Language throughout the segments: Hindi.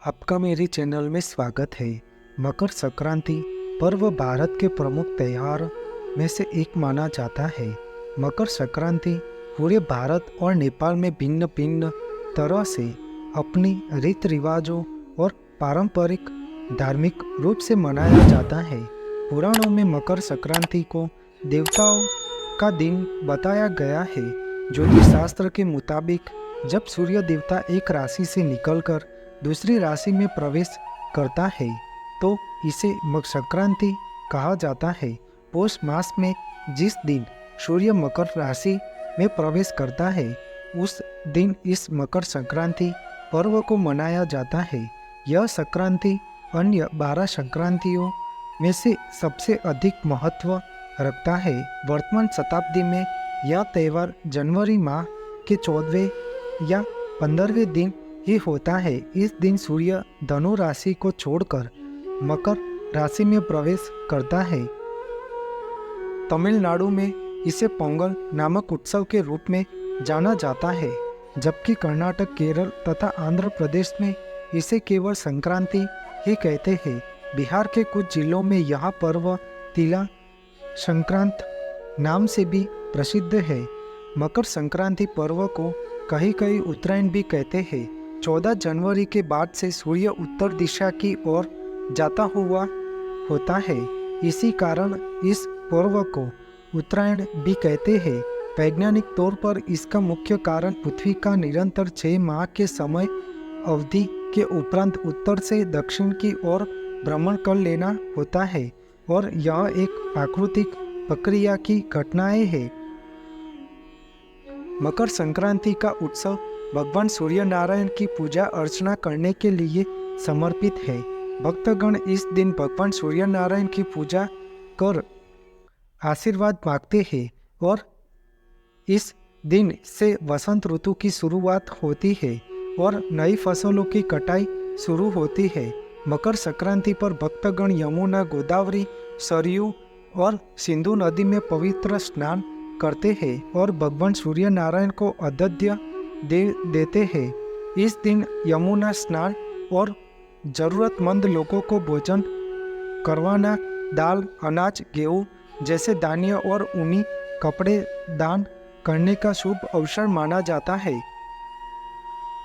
आपका मेरे चैनल में स्वागत है। मकर संक्रांति पर्व भारत के प्रमुख त्यौहार में से एक माना जाता है। मकर संक्रांति पूरे भारत और नेपाल में भिन्न भिन्न तरह से अपनी रीत रिवाजों और पारंपरिक धार्मिक रूप से मनाया जाता है। पुराणों में मकर संक्रांति को देवताओं का दिन बताया गया है। ज्योतिष शास्त्र के मुताबिक जब सूर्य देवता एक राशि से निकलकर दूसरी राशि में प्रवेश करता है तो इसे मकर संक्रांति कहा जाता है। पौष मास में जिस दिन सूर्य मकर राशि में प्रवेश करता है उस दिन इस मकर संक्रांति पर्व को मनाया जाता है। यह संक्रांति अन्य 12 संक्रांतियों में से सबसे अधिक महत्व रखता है। वर्तमान शताब्दी में यह त्यौहार जनवरी माह के 14वें या 15वें दिन ही होता है। इस दिन सूर्य धनु राशि को छोड़कर मकर राशि में प्रवेश करता है। तमिलनाडु में इसे पोंगल नामक उत्सव के रूप में जाना जाता है, जबकि कर्नाटक, केरल तथा आंध्र प्रदेश में इसे केवल संक्रांति ही कहते हैं। बिहार के कुछ जिलों में यह पर्व तिला संक्रांत नाम से भी प्रसिद्ध है। मकर संक्रांति पर्व को कहीं कहीं उत्तरायण भी कहते हैं। 14 जनवरी के बाद से सूर्य उत्तर दिशा की ओर जाता हुआ होता है। इसी कारण इस पर्व को उत्तरायण भी कहते हैं। वैज्ञानिक तौर पर इसका मुख्य कारण पृथ्वी का निरंतर 6 माह के समय अवधि के उपरांत उत्तर से दक्षिण की ओर भ्रमण कर लेना होता है और यह एक प्राकृतिक प्रक्रिया की घटनाएं है। मकर संक्रांति का उत्सव भगवान सूर्य नारायण की पूजा अर्चना करने के लिए समर्पित है। भक्तगण इस दिन भगवान सूर्य नारायण की पूजा कर आशीर्वाद मांगते हैं और इस दिन से वसंत ऋतु की शुरुआत होती है और नई फसलों की कटाई शुरू होती है। मकर संक्रांति पर भक्तगण यमुना, गोदावरी, सरयू और सिंधु नदी में पवित्र स्नान करते हैं और भगवान सूर्य नारायण को अर्घ्य देते हैं। इस दिन यमुना स्नान और जरूरतमंद लोगों को भोजन करवाना, दाल, अनाज, गेहूं जैसे धान्य और ऊनी कपड़े दान करने का शुभ अवसर माना जाता है।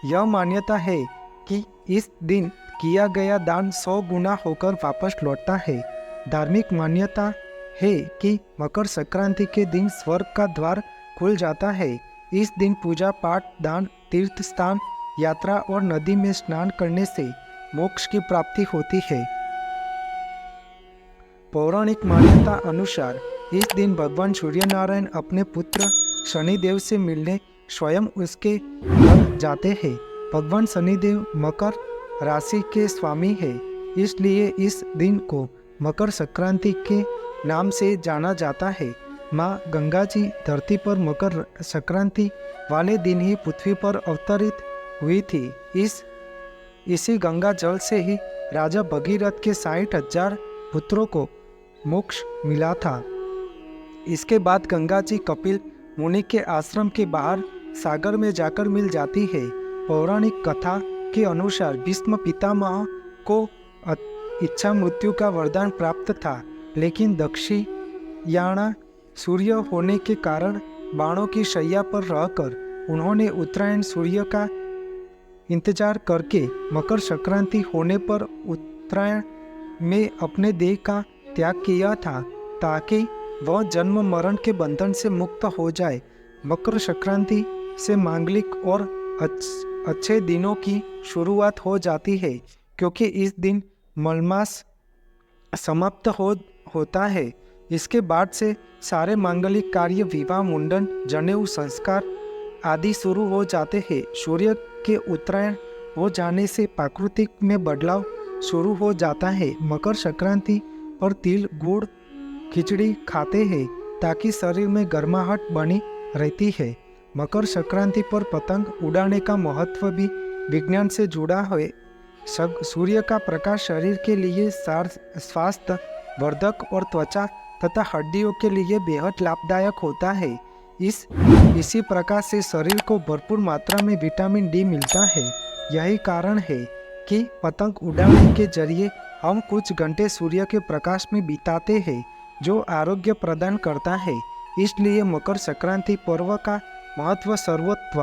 यह मान्यता है कि इस दिन किया गया दान 100 गुना होकर वापस लौटता है। धार्मिक मान्यता है कि मकर संक्रांति के दिन स्वर्ग का द्वार खुल जाता है। इस दिन पूजा पाठ, दान, तीर्थ स्थान यात्रा और नदी में स्नान करने से मोक्ष की प्राप्ति होती है। पौराणिक मान्यता अनुसार इस दिन भगवान सूर्य नारायण अपने पुत्र शनिदेव से मिलने स्वयं उसके घर जाते हैं। भगवान शनिदेव मकर राशि के स्वामी है, इसलिए इस दिन को मकर संक्रांति के नाम से जाना जाता है। माँ गंगा जी धरती पर मकर संक्रांति वाले दिन ही पृथ्वी पर अवतरित हुई थी। इसी गंगा जल से ही राजा भगीरथ के 60,000 पुत्रों को मोक्ष मिला था। इसके बाद गंगा जी कपिल मुनि के आश्रम के बाहर सागर में जाकर मिल जाती है। पौराणिक कथा के अनुसार भीष्म पितामह को इच्छा मृत्यु का वरदान प्राप्त था, लेकिन दक्षिणायन सूर्य होने के कारण बाणों की शैया पर रहकर उन्होंने उत्तरायण सूर्य का इंतजार करके मकर संक्रांति होने पर उत्तरायण में अपने देह का त्याग किया था, ताकि वह जन्म मरण के बंधन से मुक्त हो जाए। मकर संक्रांति से मांगलिक और अच्छे दिनों की शुरुआत हो जाती है, क्योंकि इस दिन मलमास समाप्त होता है। इसके बाद से सारे मांगलिक कार्य, विवाह, मुंडन, जनेऊ संस्कार आदि शुरू हो जाते हैं। सूर्य के उत्तरायण हो जाने से प्रकृति में बदलाव शुरू हो जाता है। मकर संक्रांति पर तिल, गुड़, खिचड़ी खाते हैं ताकि शरीर में गर्माहट बनी रहती है। मकर संक्रांति पर पतंग उड़ाने का महत्व भी विज्ञान से जुड़ा है। सूर्य का प्रकाश शरीर के लिए स्वास्थ्य वर्धक और त्वचा तथा हड्डियों के लिए बेहद लाभदायक होता है। इसी प्रकार से शरीर को भरपूर मात्रा में विटामिन डी मिलता है। यही कारण है कि पतंग उड़ाने के जरिए हम कुछ घंटे सूर्य के प्रकाश में बिताते हैं, जो आरोग्य प्रदान करता है। इसलिए मकर संक्रांति पर्व का महत्व सर्वोत्व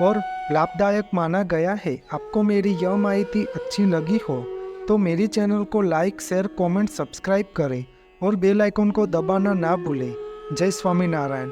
और लाभदायक माना गया है। आपको मेरी यह माहिती अच्छी लगी हो तो मेरी चैनल को लाइक, शेयर, कमेंट, सब्सक्राइब करें और बेल आइकन को दबाना ना भूलें। जय स्वामीनारायण।